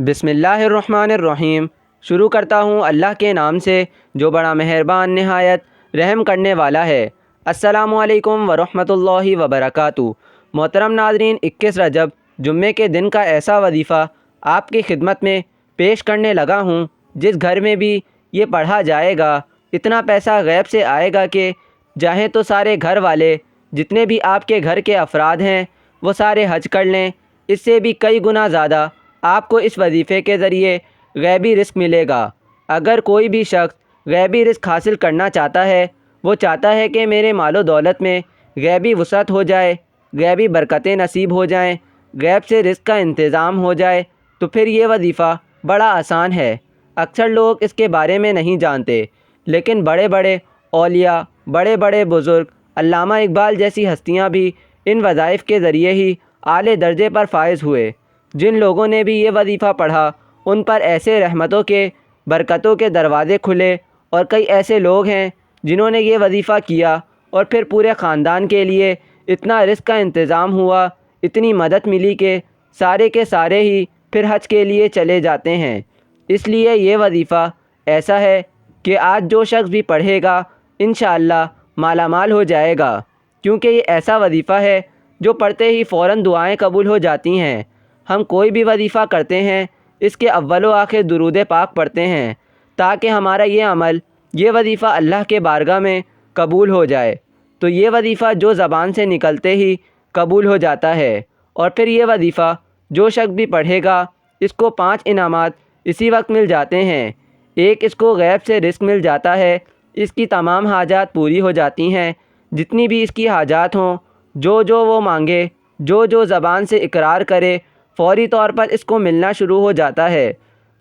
بسم اللہ الرحمن الرحیم۔ شروع کرتا ہوں اللہ کے نام سے جو بڑا مہربان نہایت رحم کرنے والا ہے۔ السلام علیکم ورحمۃ اللہ وبرکاتہ۔ محترم ناظرین، 21 رجب جمعے کے دن کا ایسا وظیفہ آپ کی خدمت میں پیش کرنے لگا ہوں جس گھر میں بھی یہ پڑھا جائے گا اتنا پیسہ غیب سے آئے گا کہ چاہیں تو سارے گھر والے جتنے بھی آپ کے گھر کے افراد ہیں وہ سارے حج کر لیں، اس سے بھی کئی گنا زیادہ آپ کو اس وظیفے کے ذریعے غیبی رزق ملے گا۔ اگر کوئی بھی شخص غیبی رزق حاصل کرنا چاہتا ہے، وہ چاہتا ہے کہ میرے مال و دولت میں غیبی وسعت ہو جائے، غیبی برکتیں نصیب ہو جائیں، غیب سے رزق کا انتظام ہو جائے، تو پھر یہ وظیفہ بڑا آسان ہے۔ اکثر لوگ اس کے بارے میں نہیں جانتے، لیکن بڑے بڑے اولیاء، بڑے بڑے بزرگ، علامہ اقبال جیسی ہستیاں بھی ان وظائف کے ذریعے ہی اعلیٰ درجے پر فائز ہوئے۔ جن لوگوں نے بھی یہ وظیفہ پڑھا ان پر ایسے رحمتوں کے، برکتوں کے دروازے کھلے، اور کئی ایسے لوگ ہیں جنہوں نے یہ وظیفہ کیا اور پھر پورے خاندان کے لیے اتنا رزق کا انتظام ہوا، اتنی مدد ملی کہ سارے کے سارے ہی پھر حج کے لیے چلے جاتے ہیں۔ اس لیے یہ وظیفہ ایسا ہے کہ آج جو شخص بھی پڑھے گا انشاءاللہ مالا مال ہو جائے گا، کیونکہ یہ ایسا وظیفہ ہے جو پڑھتے ہی فوراً دعائیں قبول ہو جاتی ہیں۔ ہم کوئی بھی وظیفہ کرتے ہیں اس کے اول و آخر درود پاک پڑھتے ہیں تاکہ ہمارا یہ عمل، یہ وظیفہ اللہ کے بارگاہ میں قبول ہو جائے۔ تو یہ وظیفہ جو زبان سے نکلتے ہی قبول ہو جاتا ہے، اور پھر یہ وظیفہ جو شخص بھی پڑھے گا اس کو 5 انعامات اسی وقت مل جاتے ہیں۔ ایک، اس کو غیب سے رزق مل جاتا ہے، اس کی تمام حاجات پوری ہو جاتی ہیں، جتنی بھی اس کی حاجات ہوں، جو وہ مانگے، جو زبان سے اقرار کرے، فوری طور پر اس کو ملنا شروع ہو جاتا ہے۔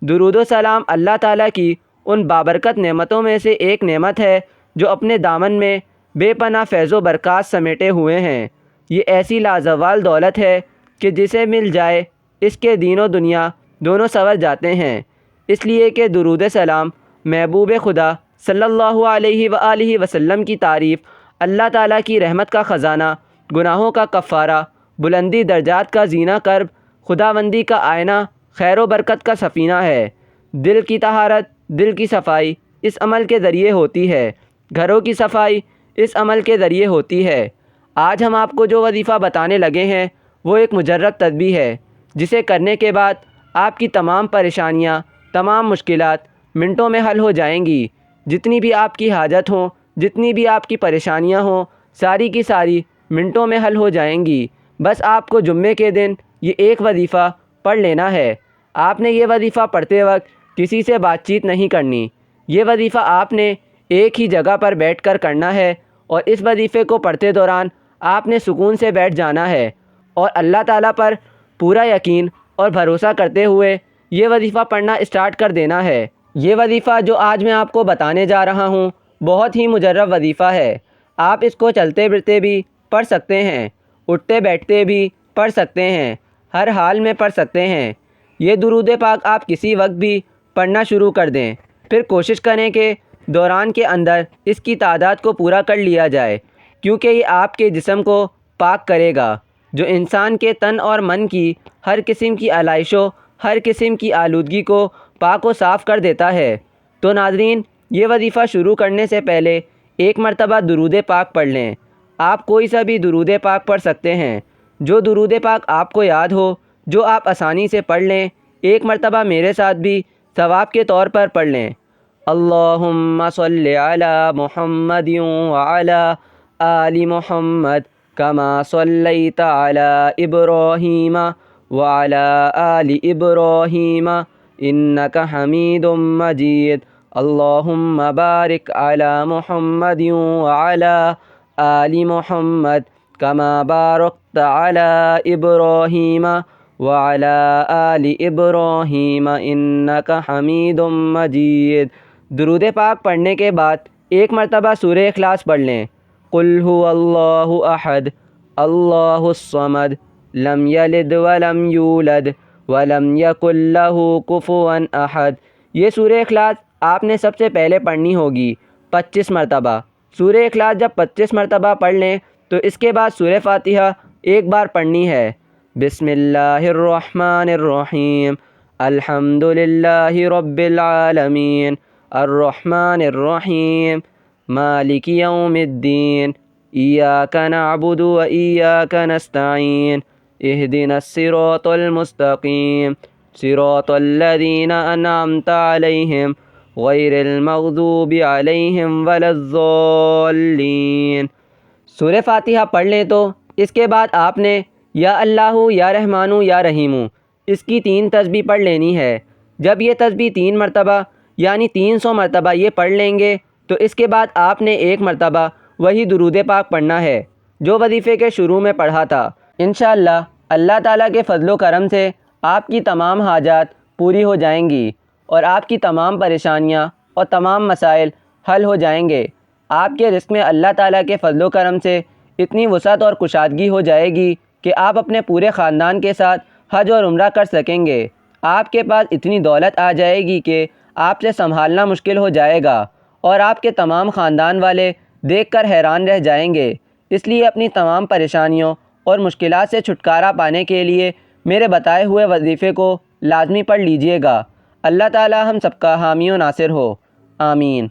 درود و سلام اللہ تعالیٰ کی ان بابرکت نعمتوں میں سے ایک نعمت ہے جو اپنے دامن میں بے پناہ فیض و برکات سمیٹے ہوئے ہیں۔ یہ ایسی لازوال دولت ہے کہ جسے مل جائے اس کے دین و دنیا دونوں سنور جاتے ہیں، اس لیے کہ درود سلام محبوب خدا صلی اللہ علیہ وآلہ وسلم کی تعریف اللہ تعالیٰ کی رحمت کا خزانہ، گناہوں کا کفارہ، بلندی درجات کا زینہ کرب، خداوندی کا آئینہ، خیر و برکت کا سفینہ ہے۔ دل کی طہارت، دل کی صفائی اس عمل کے ذریعے ہوتی ہے، گھروں کی صفائی اس عمل کے ذریعے ہوتی ہے۔ آج ہم آپ کو جو وظیفہ بتانے لگے ہیں وہ ایک مجرب تسبیح ہے جسے کرنے کے بعد آپ کی تمام پریشانیاں، تمام مشکلات منٹوں میں حل ہو جائیں گی۔ جتنی بھی آپ کی حاجت ہوں، جتنی بھی آپ کی پریشانیاں ہوں، ساری کی ساری منٹوں میں حل ہو جائیں گی۔ بس آپ کو جمعے کے دن یہ ایک وظیفہ پڑھ لینا ہے۔ آپ نے یہ وظیفہ پڑھتے وقت کسی سے بات چیت نہیں کرنی۔ یہ وظیفہ آپ نے ایک ہی جگہ پر بیٹھ کر کرنا ہے، اور اس وظیفے کو پڑھتے دوران آپ نے سکون سے بیٹھ جانا ہے اور اللہ تعالیٰ پر پورا یقین اور بھروسہ کرتے ہوئے یہ وظیفہ پڑھنا اسٹارٹ کر دینا ہے۔ یہ وظیفہ جو آج میں آپ کو بتانے جا رہا ہوں بہت ہی مجرب وظیفہ ہے۔ آپ اس کو چلتے پھرتے بھی پڑھ سکتے ہیں، اٹھتے بیٹھتے بھی پڑھ سکتے ہیں، ہر حال میں پڑھ سکتے ہیں۔ یہ درود پاک آپ کسی وقت بھی پڑھنا شروع کر دیں، پھر کوشش کریں کہ دوران کے اندر اس کی تعداد کو پورا کر لیا جائے، کیونکہ یہ آپ کے جسم کو پاک کرے گا، جو انسان کے تن اور من کی ہر قسم کی آلائشوں، ہر قسم کی آلودگی کو پاک و صاف کر دیتا ہے۔ تو ناظرین، یہ وظیفہ شروع کرنے سے پہلے ایک مرتبہ درود پاک پڑھ لیں۔ آپ کوئی سا بھی درود پاک پڑھ سکتے ہیں، جو درود پاک آپ کو یاد ہو، جو آپ آسانی سے پڑھ لیں۔ ایک مرتبہ میرے ساتھ بھی ثواب کے طور پر پڑھ لیں۔ اللہم صلی علی محمد وعلی آل محمد کما صلیت علی ابراہیم وعلی آل ابراہیم انک حمید مجید۔ اللہم بارک علی محمد وعلی آل محمد کما بارکت علی ابراہیم وعلی آل ابراہیم انک حمید مجید۔ درود پاک پڑھنے کے بعد ایک مرتبہ سورہ اخلاص پڑھ لیں۔ قل هو اللہ احد اللہ الصمد لم یلد ولم یولد ولم یکن لہ کفوا احد۔ یہ سورہ اخلاص آپ نے سب سے پہلے پڑھنی ہوگی 25 مرتبہ۔ سورہ اخلاص جب 25 مرتبہ پڑھ لیں تو اس کے بعد سورہ فاتحہ ایک بار پڑھنی ہے۔ بسم اللہ الرحمن الرحیم الحمد للہ رب العالمین الرحمن الرحیم مالک یوم الدین ایاک نعبد و ایاک نستعین اہدنا الصراط المستقیم صراط الذین انعمت علیہم غیر المغضوب علیہم ولا الضالین۔ سورہ فاتحہ پڑھ لیں تو اس کے بعد آپ نے یا اللہ یا رحمانو یا رحیمو اس کی 3 تسبیح پڑھ لینی ہے۔ جب یہ تسبیح 3 مرتبہ یعنی 300 مرتبہ یہ پڑھ لیں گے تو اس کے بعد آپ نے 1 مرتبہ وہی درود پاک پڑھنا ہے جو وظیفے کے شروع میں پڑھا تھا۔ انشاءاللہ اللہ تعالیٰ کے فضل و کرم سے آپ کی تمام حاجات پوری ہو جائیں گی اور آپ کی تمام پریشانیاں اور تمام مسائل حل ہو جائیں گے۔ آپ کے رزق میں اللہ تعالیٰ کے فضل و کرم سے اتنی وسعت اور کشادگی ہو جائے گی کہ آپ اپنے پورے خاندان کے ساتھ حج اور عمرہ کر سکیں گے۔ آپ کے پاس اتنی دولت آ جائے گی کہ آپ سے سنبھالنا مشکل ہو جائے گا اور آپ کے تمام خاندان والے دیکھ کر حیران رہ جائیں گے۔ اس لیے اپنی تمام پریشانیوں اور مشکلات سے چھٹکارا پانے کے لیے میرے بتائے ہوئے وظیفے کو لازمی پڑھ لیجئے گا۔ اللہ تعالی ہم سب کا حامی و ناصر ہو، آمین۔